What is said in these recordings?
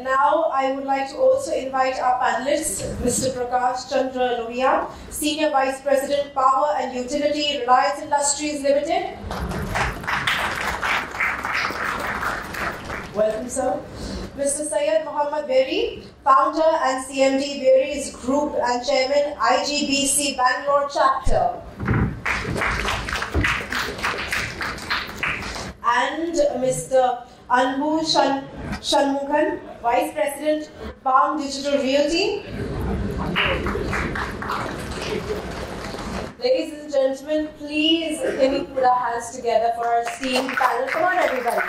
now I would like to also invite our panelists, Mr. Prakash Chandra Lohia, Senior Vice President, Power and Utility, Reliance Industries Limited. Welcome, sir. Mr. Syed Mohammad Beary, Founder and CMD, Bearys Group and Chairman, IGBC Bangalore Chapter. And Mr. Anbu Shanmughan, Vice President, Palm Digital Realty. Ladies and gentlemen, please can we put our hands together for our esteemed panel. Come on, everybody.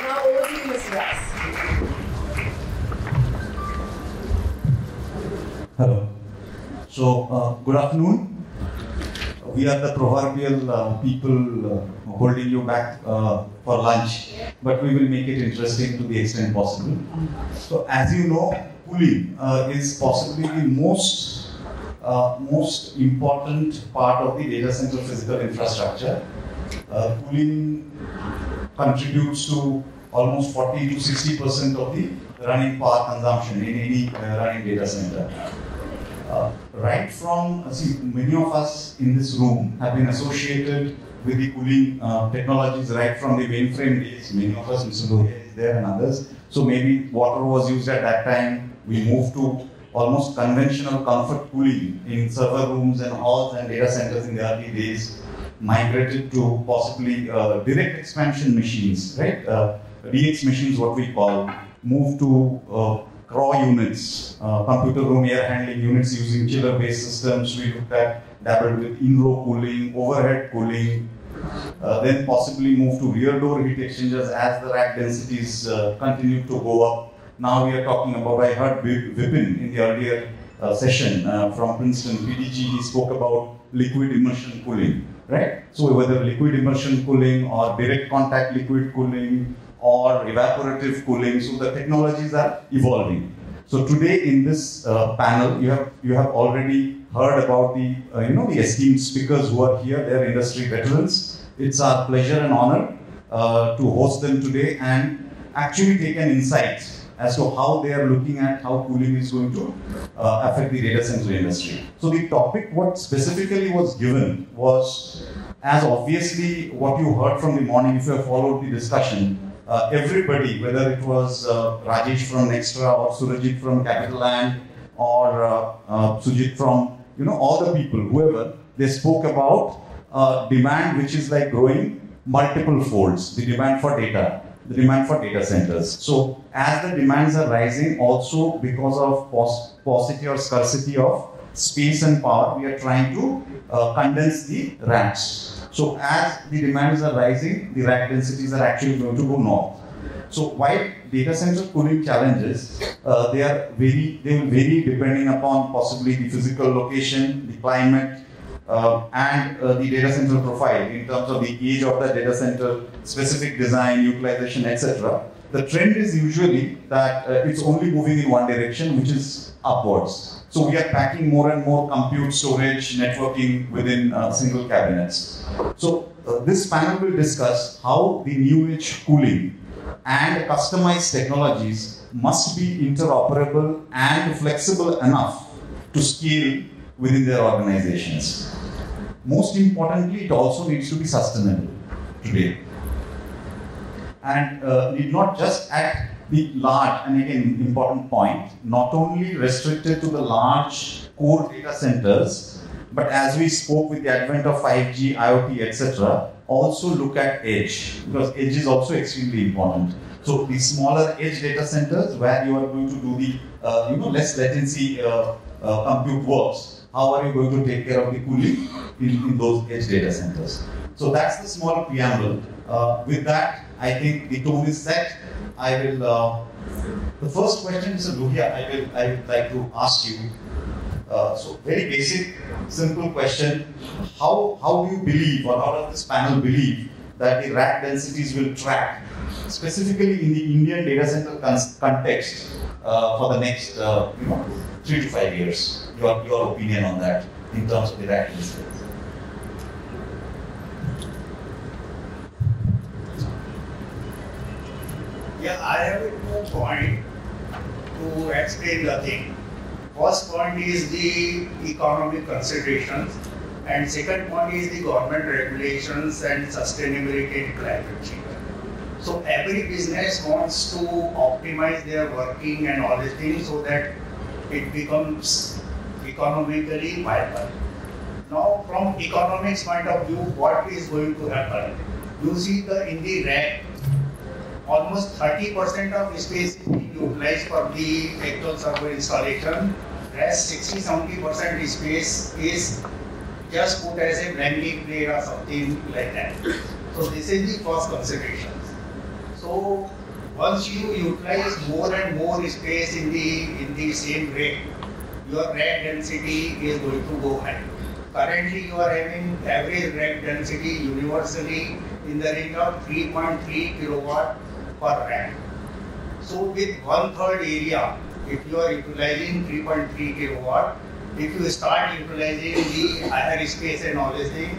Now over to you, Mr. Ras. Hello. So, good afternoon. We are the proverbial people holding you back for lunch, but we will make it interesting to the extent possible. So, as you know, cooling is possibly the most important part of the data center physical infrastructure. Cooling contributes to almost 40 to 60% of the running power consumption in any running data center. Right from, many of us in this room have been associated with the cooling technologies right from the mainframe days. Many of us, Mr. Lohia is there and others. So maybe water was used at that time. We moved to almost conventional comfort cooling in server rooms and halls and data centers in the early days. Migrated to possibly direct expansion machines, right? DX machines, what we call, moved to CRAW units, computer room air handling units using chiller-based systems. We looked at, dabbled with in-row cooling, overhead cooling, then possibly moved to rear door heat exchangers as the rack densities continued to go up. Now we are talking about, I heard Vipin in the earlier session from Princeton, PDG, he spoke about liquid immersion cooling, right? So whether liquid immersion cooling or direct contact liquid cooling or evaporative cooling, so the technologies are evolving. So today in this panel, you have already heard about the the esteemed speakers who are here. They're industry veterans. It's our pleasure and honor to host them today and actually take an insight as to how they are looking at how cooling is going to affect the data center industry. So the topic, what specifically was given was, as obviously what you heard from the morning, if you have followed the discussion, everybody, whether it was Rajesh from Nextra or Surajit from Capital Land or Sujit from, all the people, whoever, they spoke about demand which is like growing multiple folds, the demand for data, the demand for data centers. So as the demands are rising, also because of paucity or scarcity of space and power, we are trying to condense the racks. So as the demands are rising, the rack densities are actually going to go north. So while data center cooling challenges, they will vary depending upon possibly the physical location, the climate, and the data center profile in terms of the age of the data center, specific design, utilization, etc. The trend is usually that it's only moving in one direction, which is upwards. So we are packing more and more compute, storage, networking within single cabinets. So this panel will discuss how the new age cooling and customized technologies must be interoperable and flexible enough to scale within their organizations. Most importantly, it also needs to be sustainable today. And need not just at the large, and again, important point, not only restricted to the large core data centers, but as we spoke with the advent of 5G, IoT, etc., also look at edge, because edge is also extremely important. So the smaller edge data centers where you are going to do the less latency compute works, how are you going to take care of the cooling in those edge data centers? So that's the small preamble. With that, I think the tone is set. I will. The first question, Mr. Lohia, I would like to ask you. So very basic, simple question. How do you believe, or how does this panel believe that the rack densities will track, specifically in the Indian data center context, for the next 3 to 5 years? Your opinion on that in terms of the rack densities. Yeah, I have a 2 point to explain the thing. First point is the economic considerations, and second point is the government regulations and sustainability and climate change. So every business wants to optimize their working and all these things so that it becomes economically viable. Now, from economics point of view, what is going to happen? You see in the rack, almost 30% of space is being utilized for the actual server installation. Rest 60-70% space is just put as a blank plate or something like that. So this is the first consideration. So once you utilize more and more space in the same rack, your rack density is going to go high. Currently, you are having average rack density universally in the range of 3.3 kilowatt per rack. So with 1/3 area, if you are utilizing 3.3 kilowatt, if you start utilizing the higher space and all this thing,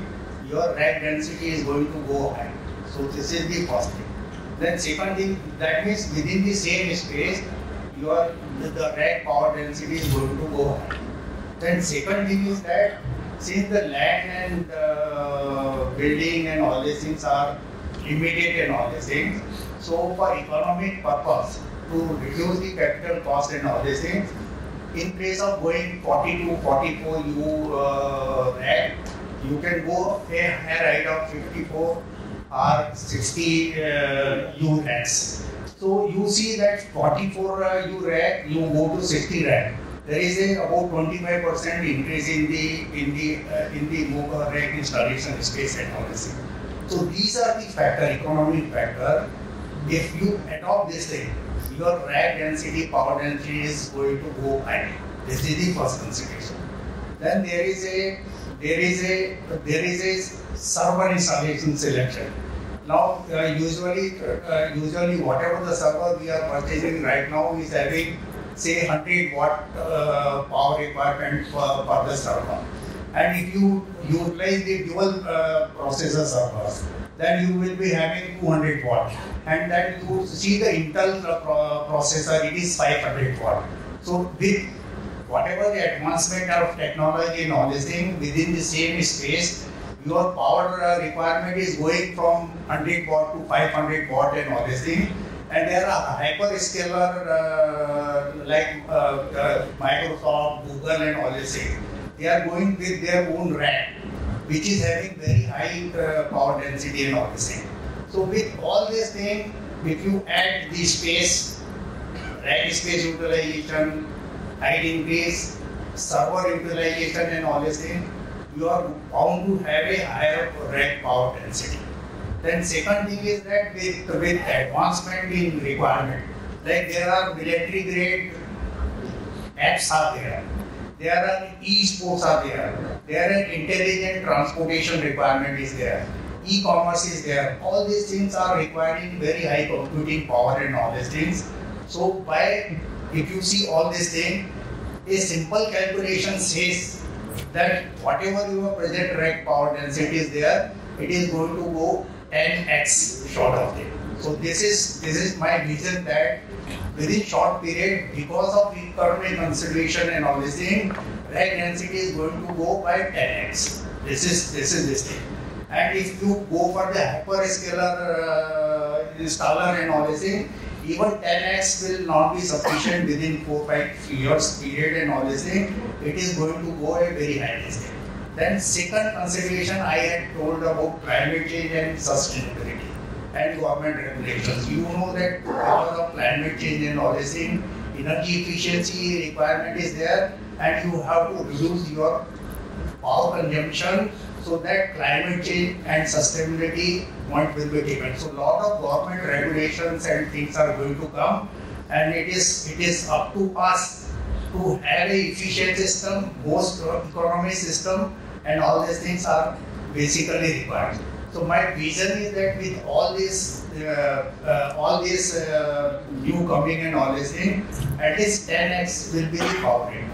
your rack density is going to go high. So this is the first thing. Then second thing, that means within the same space, the rack power density is going to go high. Then second thing is that since the land and building and all these things are immediate and all these things, so for economic purpose, to reduce the capital cost and all these things, in place of going 42, 44 U rack, you can go a height of 54 or 60 U racks. So you see that 44 U rack, you go to 60 rack. There is about 25% increase in the rack installation space and all this thing. So these are the economic factor. If you adopt this thing, your rack density, power density is going to go high. This is the first consideration. Then there is a server installation selection. Now usually whatever the server we are purchasing right now is having say 100 watt power requirement for the server. And if you utilize the dual processor servers, then you will be having 200 watt. And then you see the Intel processor, it is 500 watt. So with whatever the advancement of technology and all this thing, within the same space, your power requirement is going from 100 watt to 500 watt and all this thing. And there are hyperscaler like Microsoft, Google and all this thing. They are going with their own rack, which is having very high power density and all this thing. So with all this thing, if you add the space, rack space utilization, height increase, server utilization and all this thing, you are bound to have a higher rack power density. Then second thing is that with advancement in requirement, like there are military grade apps are there. There are e-sports are there. There are intelligent transportation requirement is there. E-commerce is there. All these things are requiring very high computing power and all these things. So if you see all these things, a simple calculation says that whatever your present rack power density is there, it is going to go 10x short of it. So this is my vision that within short period, because of economic consideration and all this thing, rack density is going to go by 10x. This is this thing. And if you go for the hyperscaler installer and all this thing, even 10x will not be sufficient within 4-5 years period and all this thing. It is going to go a very high distance. Then second consideration I had told about climate change and sustainability and government regulations. You know that because of climate change and all this thing, energy efficiency requirement is there, and you have to reduce your power consumption so that climate change and sustainability point will be taken. So lot of government regulations and things are going to come, and it is up to us to have a efficient system, most economic system, and all these things are basically required. So my vision is that with all this new coming and all these things, at least 10x will be the power rate.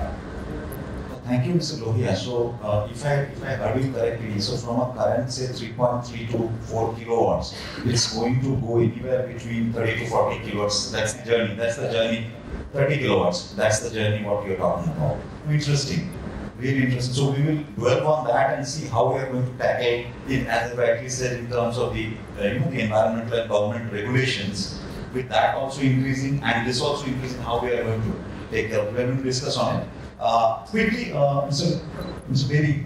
Thank you, Mr. Lohia. So, if I heard you correctly, so from a current, say, 3.3 to 4 kilowatts, it's going to go anywhere between 30 to 40 kilowatts. That's the journey. 30 kilowatts. That's the journey what you're talking about. Interesting. Really interesting. So, we will dwell on that and see how we are going to tackle it, as I rightly said, in terms of the, the environmental and government regulations. With that also increasing and this also increasing, how we are going to take care of it. We are going to discuss on it. Quickly, Mr. Beary,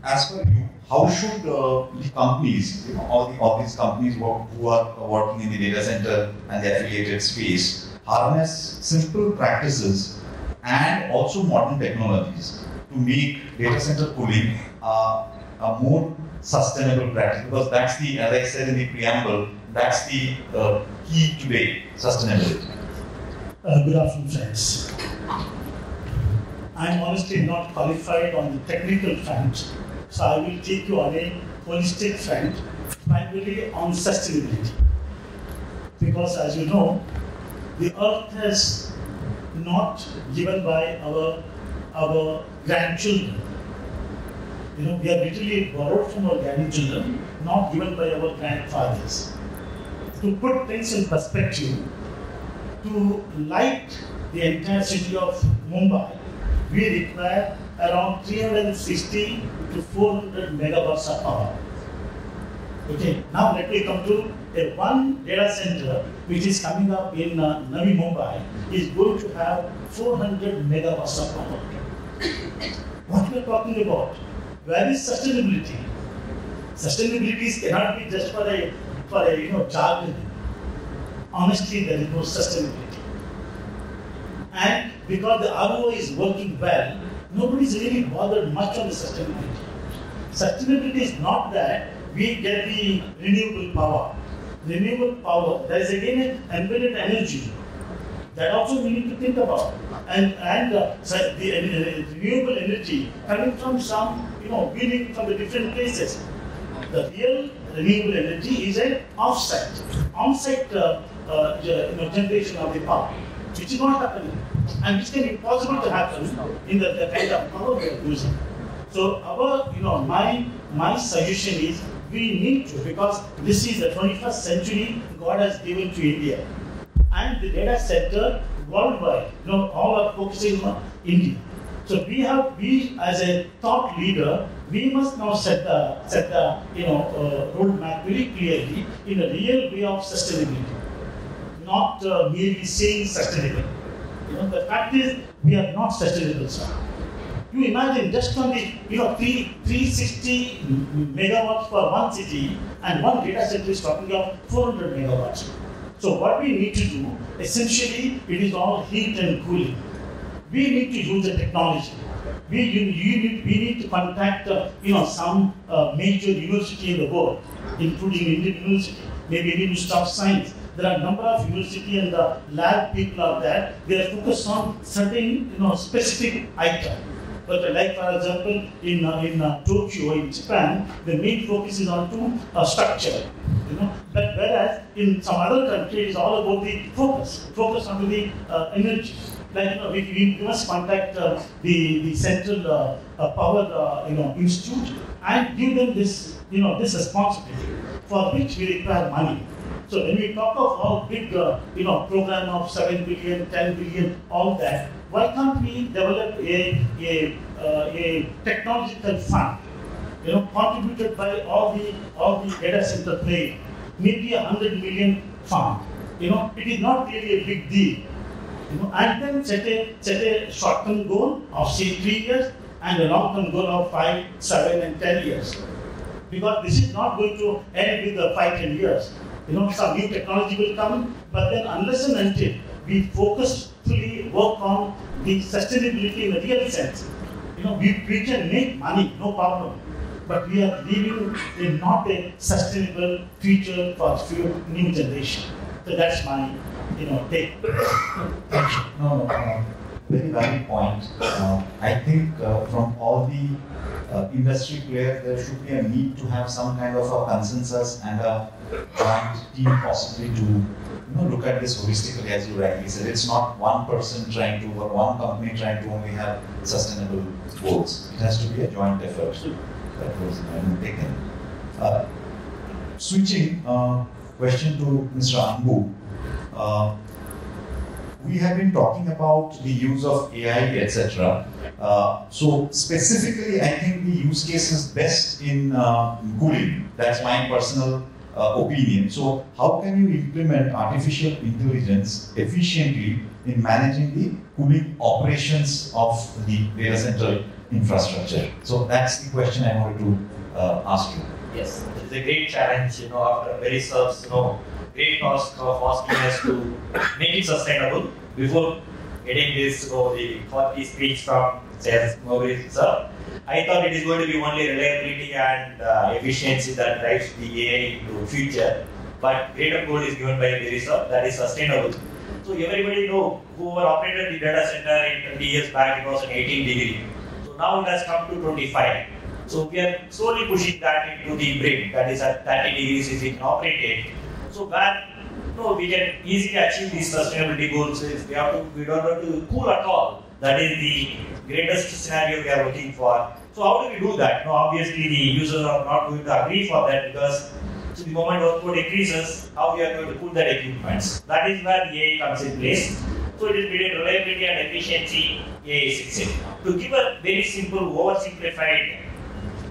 as per you, how should the companies, all these companies who are working in the data center and the affiliated space, harness simple practices and also modern technologies to make data center cooling a more sustainable practice? Because that's the, as I said in the preamble, that's the key today, sustainability. Good afternoon, friends. I'm honestly not qualified on the technical front, so I will take you on a holistic front, primarily on sustainability. Because as you know, the earth is not given by our grandchildren. We have literally borrowed from our grandchildren, not given by our grandfathers. To put things in perspective, to light the entire city of Mumbai, we require around 360 to 400 megawatts of power. Okay, now let me come to one data center which is coming up in Navi Mumbai is going to have 400 megawatts of power. What we are talking about? Where is sustainability? Sustainability cannot be just for a jargon. Honestly, there is no sustainability. And because the ROI is working well, nobody is really bothered much on the sustainability. Sustainability is not that we get the renewable power. Renewable power, there is again an embedded energy. That also we need to think about. And the renewable energy coming from some, winning from the different places. The real renewable energy is an on-site generation of the power, which is not happening, and which can be possible to happen in the kind of power we are using. So my suggestion is we need to, because this is the 21st century God has given to India, and the data center worldwide, all are focusing on India. So we as a thought leader, we must now set the roadmap very clearly in a real way of sustainability, not merely saying sustainable. The fact is we are not sustainable, sir. You imagine just on the 360 megawatts for one city, and one data center is talking of 400 megawatts. So what we need to do, essentially, it is all heat and cooling. We need to use the technology. We need to contact some major university in the world, including Indian University, maybe Indian Institute of Science. There are a number of university and the lab people out there. They are focused on certain specific item. But like for example, in Tokyo, in Japan, the main focus is on structure. But whereas in some other countries, it's all about the focus on the energy. Like we must contact the central power institute and give them this this responsibility, for which we require money. So when we talk of all big program of 7 billion, 10 billion, all that, why can't we develop a technological fund, contributed by all the data center players, maybe 100 million fund. It is not really a big deal. And then set a short-term goal of say 3 years and a long-term goal of 5, 7, and 10 years. Because this is not going to end with the 5, 10 years. Some new technology will come, but then unless and until we focusfully work on the sustainability in the real sense, we can make money, no problem. But we are leaving not a sustainable future for new generation. So that's my take. No. very valid point. I think from all the industry players, there should be a need to have some kind of a consensus and a joint team possibly to look at this holistically, as you rightly said. It's not one person trying to, or one company trying to only have sustainable goals. It has to be a joint effort that was taken. Switching question to Mr. Anbu. We have been talking about the use of AI, etc. So specifically, I think the use case is best in cooling. That's my personal opinion. So how can you implement artificial intelligence efficiently in managing the cooling operations of the data center infrastructure? So that's the question I wanted to ask you. Yes, it's a great challenge, after Bearys, great task of asking us to make it sustainable before getting this, the speech from sales Mumbai itself. I thought it is going to be only reliability and efficiency that drives the AI into future, but greater goal is given by Bearys, that is sustainable. So everybody know whoever operated the data center in 20 years back, it was an 18 degree. So now it has come to 25. So we are slowly pushing that into the brim, that is at 30 degrees if we can operate it. So where we can easily achieve these sustainability goals is we don't have to cool at all. That is the greatest scenario we are looking for. So how do we do that? Obviously the users are not going to agree for that, because the moment output increases, how we are going to cool that equipment. That is where the AI comes in place. So it is between reliability and efficiency, AI sits in. To give a very simple, oversimplified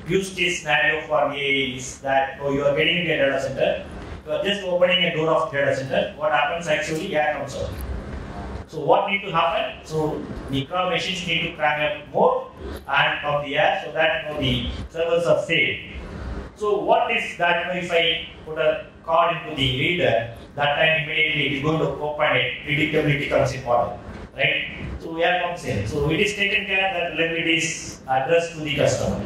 use case scenario for AI is that you are getting into a data center, you are just opening a door of the data center. What happens actually? Air comes out. So what needs to happen? So the cloud machines need to crank up more and of the air so that the servers are safe. So what is that? If I put a card into the reader, that time immediately it is going to open it. Predictability comes in order, right? So air comes in. So it is taken care that reliability is addressed to the customer.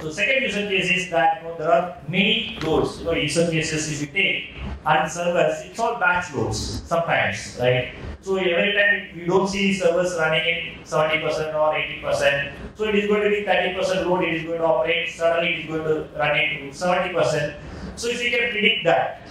So second user case is that there are many loads. User cases if you take and servers, it's all batch loads sometimes, right? So every time you don't see servers running in 70% or 80%, so it is going to be 30% load, it is going to operate, suddenly it is going to run into 70%. So if we can predict that,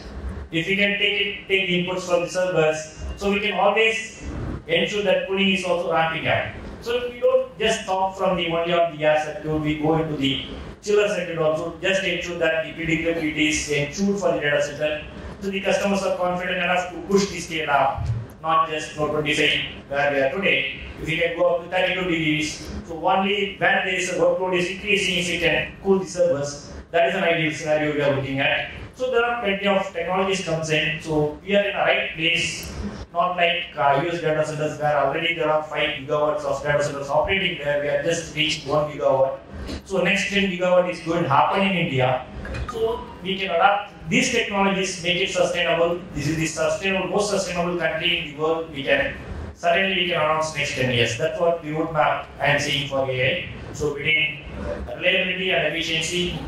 if we can take the inputs from the servers, so we can always ensure that cooling is also ramping up. So we don't just stop from the only on the air circuit, we go into the chiller circuit also, just ensure that the predictability is ensured for the data center. So the customers are confident enough to push the scale up, not just 25 where we are today. If we can go up to 32 degrees, so only when there is a workload is increasing, if we can cool the servers, that is an ideal scenario we are looking at. So there are plenty of technologies comes in, so we are in the right place. Not like US data centers where already there are 5 gigawatts of data centers operating there, we are just reached 1 gigawatt. So next 10 gigawatt is going to happen in India. So we can adapt these technologies, make it sustainable. This is the most sustainable country in the world. We can announce next 10 years. That's what the roadmap I am seeing for AI. So between reliability and efficiency,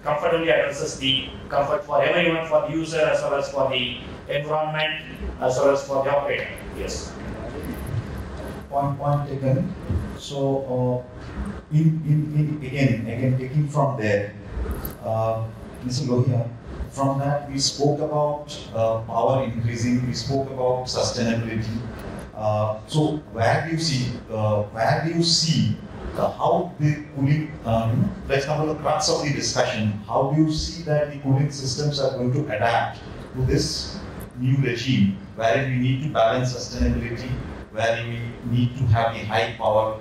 comfortably addresses the comfort for everyone, for the user as well as for the environment, as well as for the operator. Yes. Point taken. So, again, taking from there, Mr. Lohia, from that we spoke about power increasing, we spoke about sustainability. So, where do you see how the cooling, let's come to the crux of the discussion, how do you see that the cooling systems are going to adapt to this new regime, wherein we need to balance sustainability, where we need to have the high power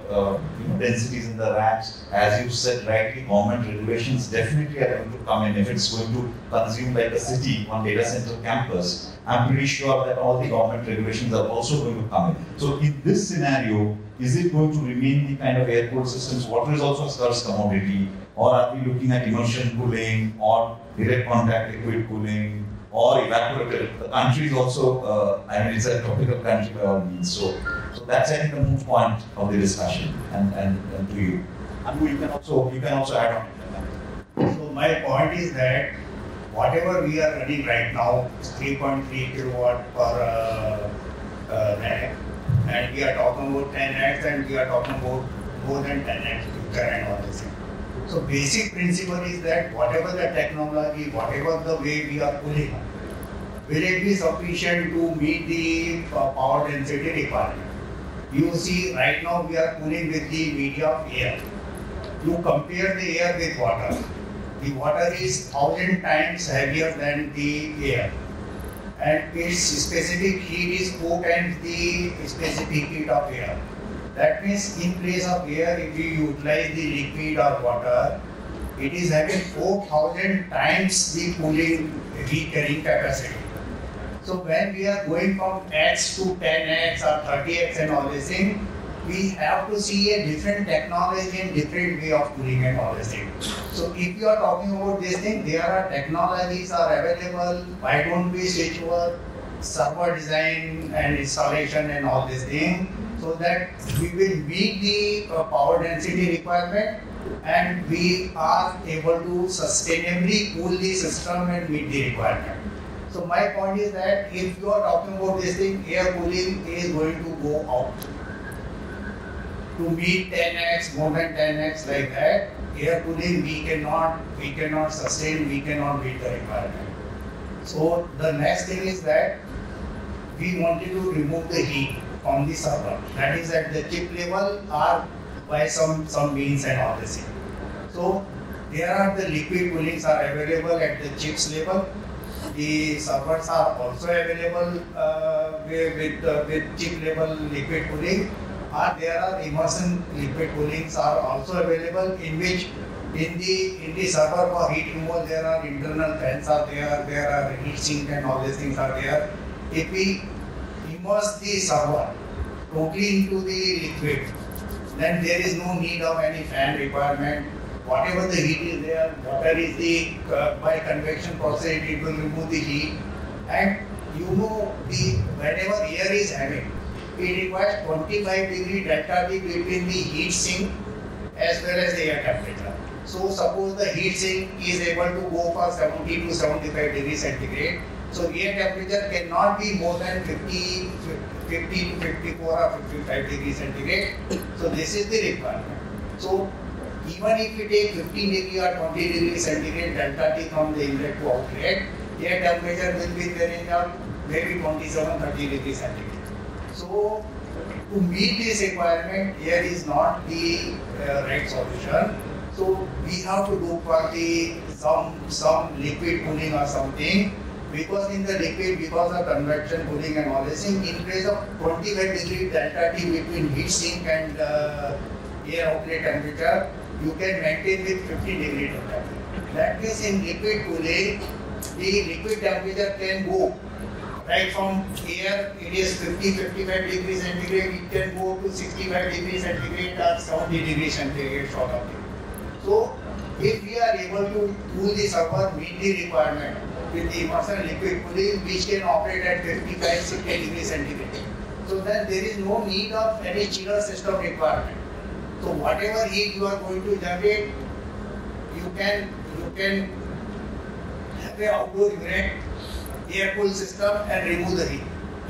densities in the racks. As you said rightly, government regulations definitely are going to come in. If it's going to consume like a city on data center campus, I'm pretty sure that all the government regulations are also going to come in. So in this scenario, is it going to remain the kind of air-cooled systems? Water is also a scarce commodity, or are we looking at immersion cooling, or direct contact liquid cooling, or evaporative? The country is also, it's a tropical country by all means. So that's I think the moot point of the discussion. And to you, and you can also add on. So my point is that whatever we are running right now, 3.3 kilowatt per rack. and we are talking about 10x, and we are talking about more than 10x future and all this thing. So basic principle is that whatever the technology, whatever the way we are pulling, will it be sufficient to meet the power density requirement? You see, right now we are pulling with the medium of air. You compare the air with water. The water is 1,000 times heavier than the air, and its specific heat is 4 times the specific heat of air. That means in place of air, if you utilize the liquid or water, it is having 4,000 times the cooling heat carrying capacity. So when we are going from X to 10x or 30x and all this thing, we have to see a different technology and different way of cooling and all this thing. So if you are talking about this thing, there are technologies are available. Why don't we switch over server design and installation and all this thing, so that we will meet the power density requirement and we are able to sustainably cool the system and meet the requirement. So my point is that if you are talking about this thing, air cooling is going to go out. To meet 10x, more than 10x like that, air cooling we cannot sustain, we cannot meet the requirement. So the next thing is that we wanted to remove the heat from the server. That is at the chip level or by some means and all this thing. So there are the liquid coolings are available at the chips level. The servers are also available with chip level liquid cooling. Or there are immersion liquid coolings are also available, in which in the server for heat removal there are internal fans are there are heat sink and all these things are there. If we immerse the server totally into the liquid, then there is no need of any fan requirement. Whatever the heat is there, water is the by convection process it will remove the heat, and you know whenever air is having, it requires 25 degree delta T between the heat sink as well as the air temperature. So suppose the heat sink is able to go for 70 to 75 degrees centigrade. So air temperature cannot be more than 50 to 54 or 55 degrees centigrade. So this is the requirement. So even if we take 15 degree or 20 degrees centigrade delta T from the inlet to outlet, air temperature will be in the range of maybe 27-30 degrees centigrade. So to meet this requirement, air is not the right solution. So we have to do for the some liquid cooling or something, because in the liquid, because of convection cooling and all this thing, in place of 25 degree delta T between heat sink and air outlet temperature, you can maintain with 50 degree delta T. That means in liquid cooling, the liquid temperature can go right from air, it is 50-55 degrees centigrade, it can go to 65 degrees centigrade or 70 degrees centigrade short of it. So if we are able to cool the server, meet the requirement with the immersion liquid cooling, which can operate at 55-60 degrees centigrade. So then there is no need of any chiller system requirement. So whatever heat you are going to generate, you can have an outdoor unit, air cool system and remove the heat.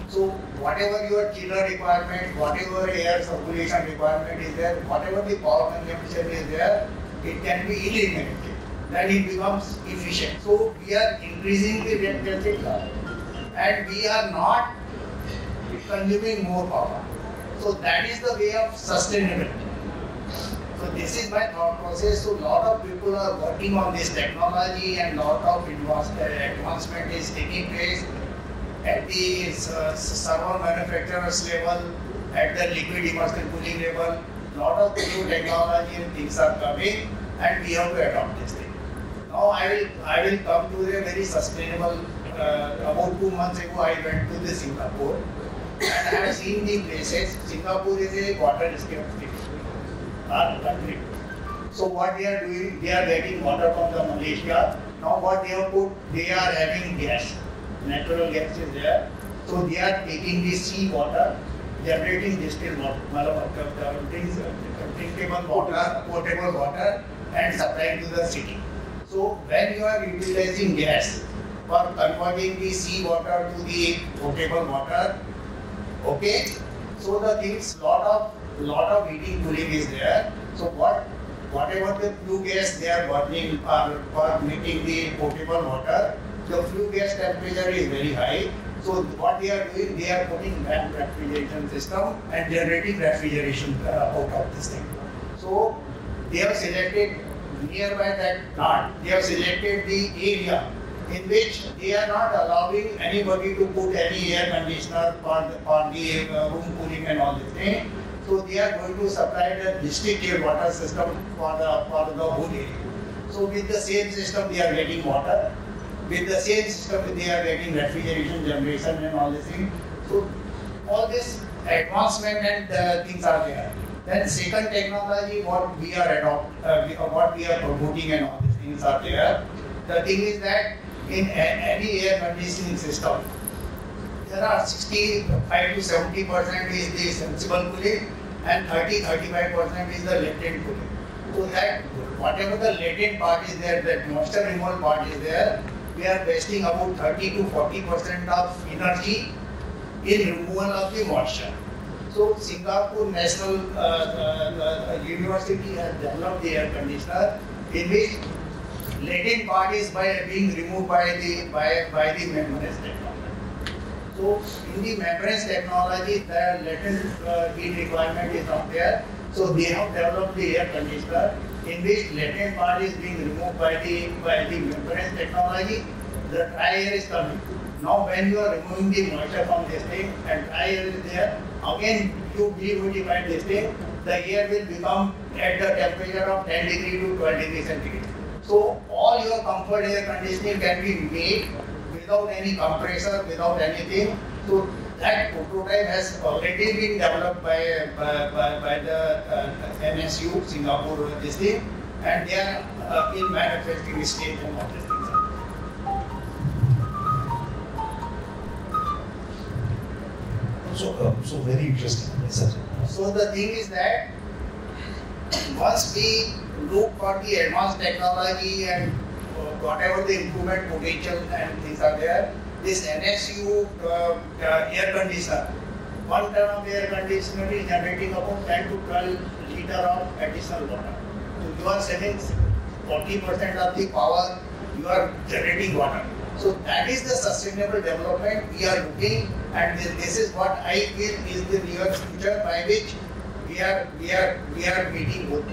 So whatever your chiller requirement, whatever air circulation requirement is there, whatever the power consumption is there, it can be eliminated. Then it becomes efficient. So we are increasing the density and we are not consuming more power. So that is the way of sustainability. So this is my thought process. So lot of people are working on this technology and lot of advancement is taking place at the server manufacturers level, at the liquid immersion cooling level. Lot of new technology and things are coming, and we have to adopt this thing. Now I will come to a very sustainable. About 2 months ago, I went to the Singapore and I have seen the places. Singapore is a water scarce country. So what they are doing, they are getting water from the Malaysia. Now what they have put, they are having gas, natural gas is there. So they are taking the sea water, generating distilled water, drinkable water, potable water, and supplying to the city. So when you are utilizing gas for converting the sea water to the potable water, okay. So the things, lot of heating cooling is there. So whatever the flue gas they are burning for making the potable water, the flue gas temperature is very high. So what they are doing, they are putting back refrigeration system and generating refrigeration out of this thing. So they have selected nearby that plant, they have selected the area in which they are not allowing anybody to put any air conditioner for the room cooling and all this thing. So they are going to supply the district water system for the whole area. So with the same system they are getting water. With the same system they are getting refrigeration generation and all this thing. So all this advancement and things are there. Then second technology, what we are promoting and all these things are there. The thing is that in any air conditioning system, there are 65 to 70% is the sensible cooling and 30-35% is the latent cooling. So that whatever the latent part is there, that moisture removal part is there, we are wasting about 30 to 40% of energy in removal of the moisture. So Singapore National University has developed the air conditioner in which latent part is being removed by the membranes technology. So in the membranes technology, the latent heat requirement is not there. So they have developed the air conditioner in which latent part is being removed by the membranes technology. The dry air is coming. Now when you are removing the moisture from this thing and dry air is there, again you dehumidify this thing, the air will become at the temperature of 10 degree to 12 degree centigrade. So all your comfort air conditioning can be made without any compressor, without anything. So that prototype has already been developed by the NSU Singapore this thing, and they are in manufacturing stage and all these things. So very interesting. So the thing is that once we look for the advanced technology and whatever the improvement potential and things are there, this NSU air conditioner, 1 ton of air conditioner is generating about 10 to 12 liter of additional water. So you are saving 40% of the power, you are generating water. So that is the sustainable development we are looking, and this is what I feel is the near future by which we are meeting both.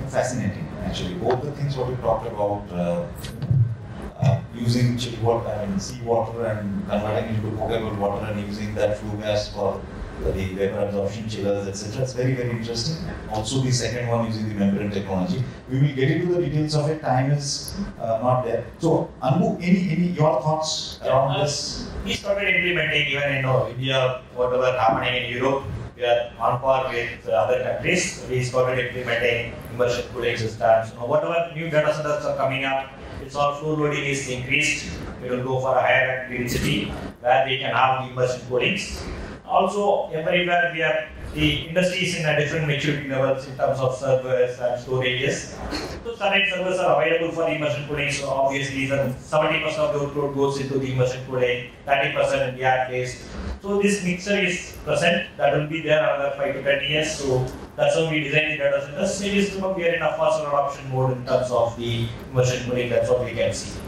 Fascinating, actually. Both the things what we talked about, using seawater and converting into potable water and using that flue gas for the vapor absorption chillers, etc. It's very, very interesting. Also, the second one using the membrane technology. We will get into the details of it. Time is not there. So, Anbu, any your thoughts around this? We started implementing even in India, whatever happening in Europe. We are on par with other countries. We started implementing immersion cooling systems. Whatever new data centers are coming up, its all flow loading is increased. We will go for a higher density where we can have the immersion coolings. Also, everywhere the industry is in a different maturity levels in terms of servers and storages. So certain servers are available for immersion cooling. So obviously, 70% of the workload goes into the immersion cooling, 30% in the air based. So this mixture is present. That will be there another 5 to 10 years. So that's how we design the data centers. It is we are in a faster adoption mode in terms of the immersion cooling. That's what we can see.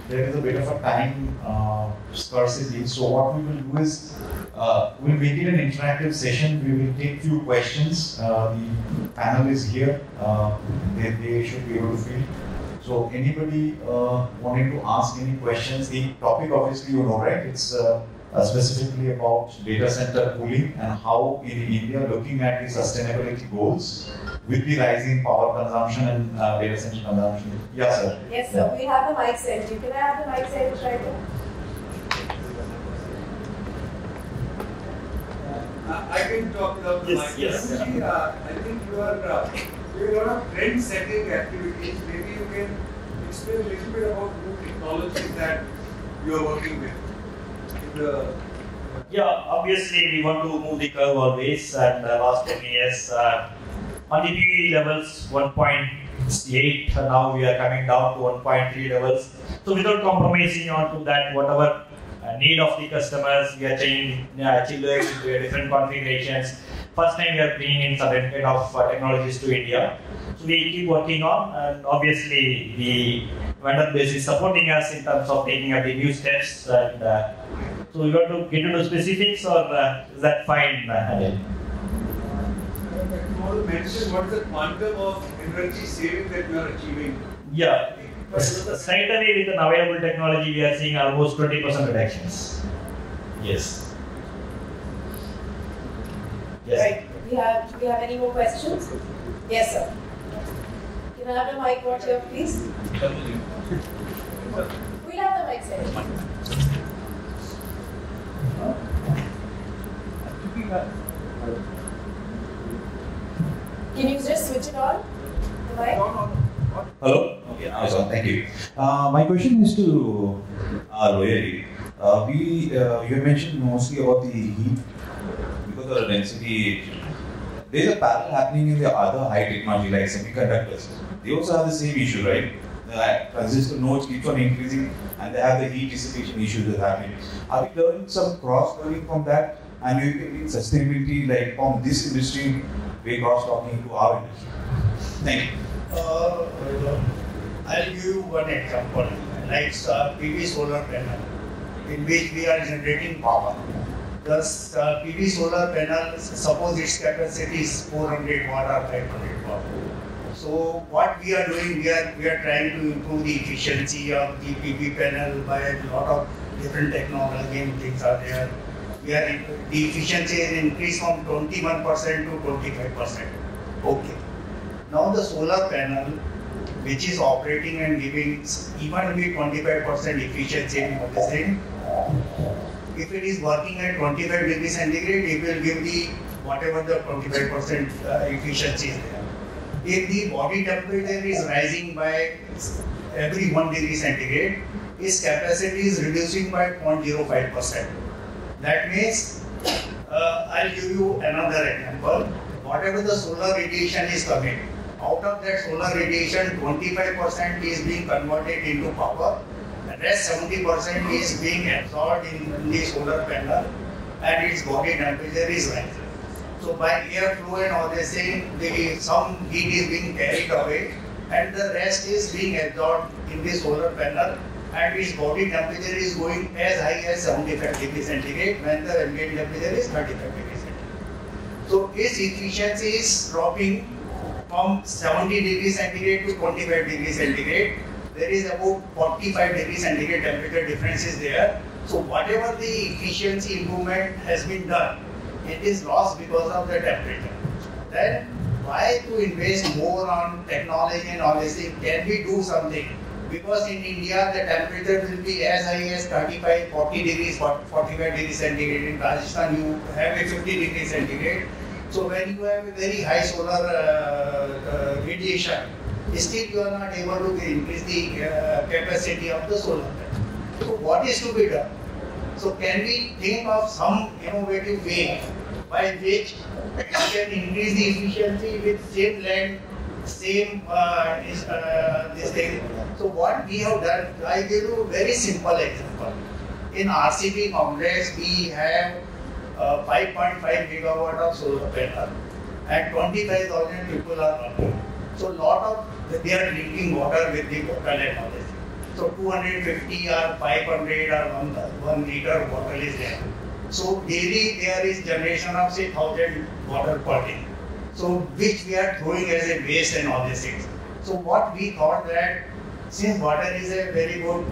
There is a bit of a time scarcity. So what we will do is we'll make it an interactive session. We will take few questions. The panel is here. They should be able to field. So anybody wanting to ask any questions? The topic obviously you know, right? It's specifically about data center cooling and how in India looking at the sustainability goals with the rising power consumption and data center consumption. Yes, sir. Yes, sir. We have the mic set. Can I have the mic set right here? I can talk about the mic. Yes. I think you are doing a lot of trend-setting activities. Maybe you can explain a little bit about new technologies that you are working with. Yeah, obviously we want to move the curve always, and last 10 years on the PV levels 1.8, now we are coming down to 1.3 levels. So without compromising on to that, whatever need of the customers. We are changing chillers into different configurations. First time we are bringing in some kind of technologies to India. So we keep working on, and obviously the vendor base is supporting us in terms of taking up the new steps. And so you want to get into specifics, or is that fine? I want to mention what is the quantum of energy saving that you are achieving. Yeah. Certainly with an available technology, we are seeing almost 20% reductions. Yes. Yes. Right. Do we have any more questions? Yes, sir. Can I have the mic brought here, please? We'll have the mic set. Can you just switch it on? The mic? Hello? Okay, now it's on. Thank you. My question is to Realty. You mentioned mostly about the heat because of the density. There is a parallel happening in the other high technology like semiconductors. They also have the same issue, right? The transistor nodes keep on increasing and they have the heat dissipation issues that are happening. Are we learning some cross-learning from that? And we can need sustainability like from this industry, we cross-talking to our industry. Thank you. I'll give you one example, like PV solar panel, in which we are generating power. Thus, PV solar panel, suppose its capacity is 400 watt or 500 watt. So what we are doing, we are trying to improve the efficiency of the PV panel by a lot of different technology and things are there. The efficiency is increased from 21% to 25%. Okay. Now the solar panel, which is operating and giving even with 25% efficiency in what is saying, if it is working at 25 degrees centigrade, it will give the whatever the 25% efficiency is there. If the body temperature is rising by every 1 degree centigrade, its capacity is reducing by 0.05%. That means, I'll give you another example. Whatever the solar radiation is coming, out of that solar radiation, 25% is being converted into power. The rest 70% is being absorbed in the solar panel and its body temperature is rising. So by airflow and all this thing, some heat is being carried away and the rest is being absorbed in the solar panel and its body temperature is going as high as 75 degrees centigrade when the ambient temperature is 35 degrees centigrade. So its efficiency is dropping from 70 degrees centigrade to 25 degrees centigrade. There is about 45 degrees centigrade temperature difference is there. So whatever the efficiency improvement has been done, it is lost because of the temperature. Then why to invest more on technology and all this thing? Can we do something? Because in India the temperature will be as high as 35, 40 degrees, 45 degrees centigrade. In Rajasthan you have a 50 degrees centigrade. So when you have a very high solar radiation, still you are not able to increase the capacity of the solar panel. So what is to be done? So can we think of some innovative way by which we can increase the efficiency with same land, same this thing. So what we have done, I give you a very simple example. In RCB complex, we have 5.5 gigawatt of solar panel and 25,000 people are working. So they are drinking water with the bottle and all this. So 250 or 500 or 1 liter bottle is there. So daily there is generation of say 1,000 water per day. So which we are throwing as a waste and all these things. So what we thought that since water is a very good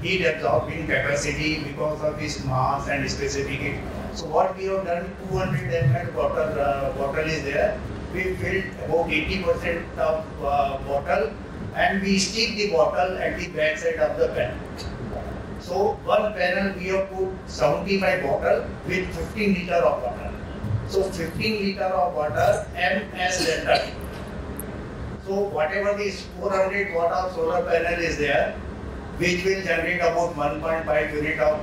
heat absorbing capacity because of its mass and specific. So what we have done, 200 ml bottle is there. We filled about 80% of bottle and we stick the bottle at the back side of the panel. So one panel we have put 75 bottle with 15 liter of water. So 15 liter of water M as delta T. So whatever this 400 watt of solar panel is there, which will generate about 1.5 unit of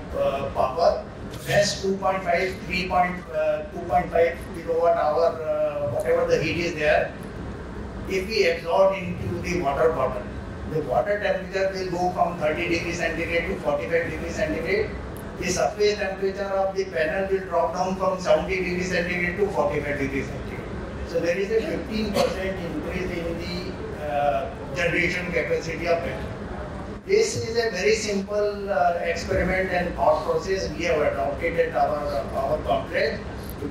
power, rest 2.5 kilowatt hour, whatever the heat is there, if we absorb into the water bottle, The water temperature will go from 30 degrees centigrade to 45 degrees centigrade. The surface temperature of the panel will drop down from 70 degrees centigrade to 45 degrees centigrade. So there is a 15% increase in the generation capacity of panel. This is a very simple experiment and thought process we have adopted at our complex.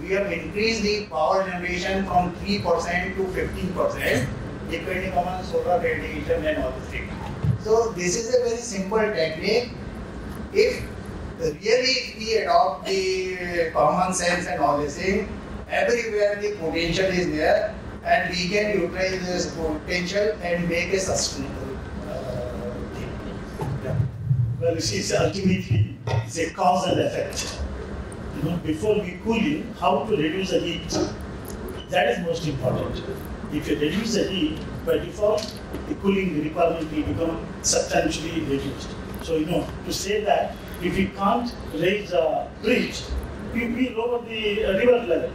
We have increased the power generation from 3% to 15%, depending on solar radiation and all the things. So this is a very simple technique. If really we adopt the common sense and all this thing, everywhere the potential is there, and we can utilize this potential and make a sustainable thing. Yeah. Well, you see, ultimately it's a cause and effect. You know, before we cool you, how to reduce the heat. That is most important. If you reduce the heat, by default, the cooling requirement will become substantially reduced. So, you know, to say that if we can't raise the bridge, we lower the river level.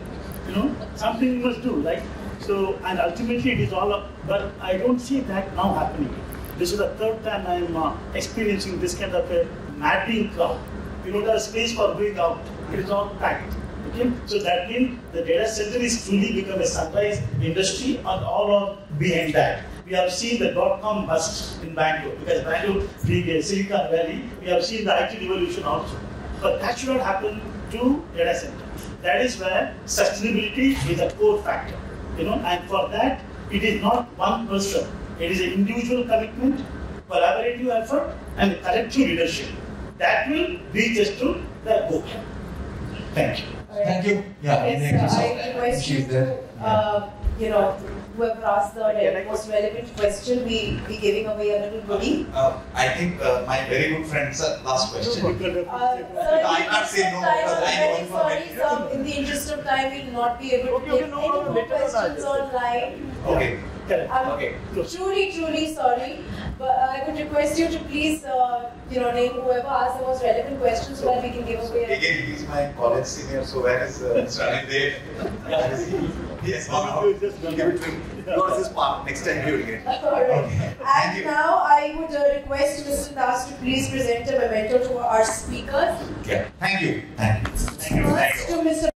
You know, something we must do, right? So, and ultimately it is all up, but I don't see that now happening. This is the third time I am experiencing this kind of a mapping crowd. You don't have space for going out. It is all packed. Okay? So that means the data center is truly become a sunrise industry, and all are behind that. We have seen the .com bust in Bangalore, because Bangalore being a Silicon Valley, we have seen the IT revolution also. But that should not happen to data center. That is where sustainability is a core factor. You know, and for that, it is not one person. It is an individual commitment, collaborative effort, and collective leadership. That will reach us to the goal. Thank you. Thank you. Yeah, Yes, I request you to, you know, whoever asked the most relevant question, be giving away a little goodie. I think my very good friend's last question. Sir, I can't say no because I I'm know very sorry, sir. In the interest of time, we will not be able to take any more questions online. Okay. I'm truly sorry, but I would request you to please, you know, name whoever asked the most relevant questions so that we can give away. Again, he is my college senior, so where is Mr. Anil? He has gone out. Give it to him. Yours is part. Next time you will get. Alright. And now I would request Mr. Das to please present a memento to our speakers. Yeah. Thank you. Thank you. First to Mr.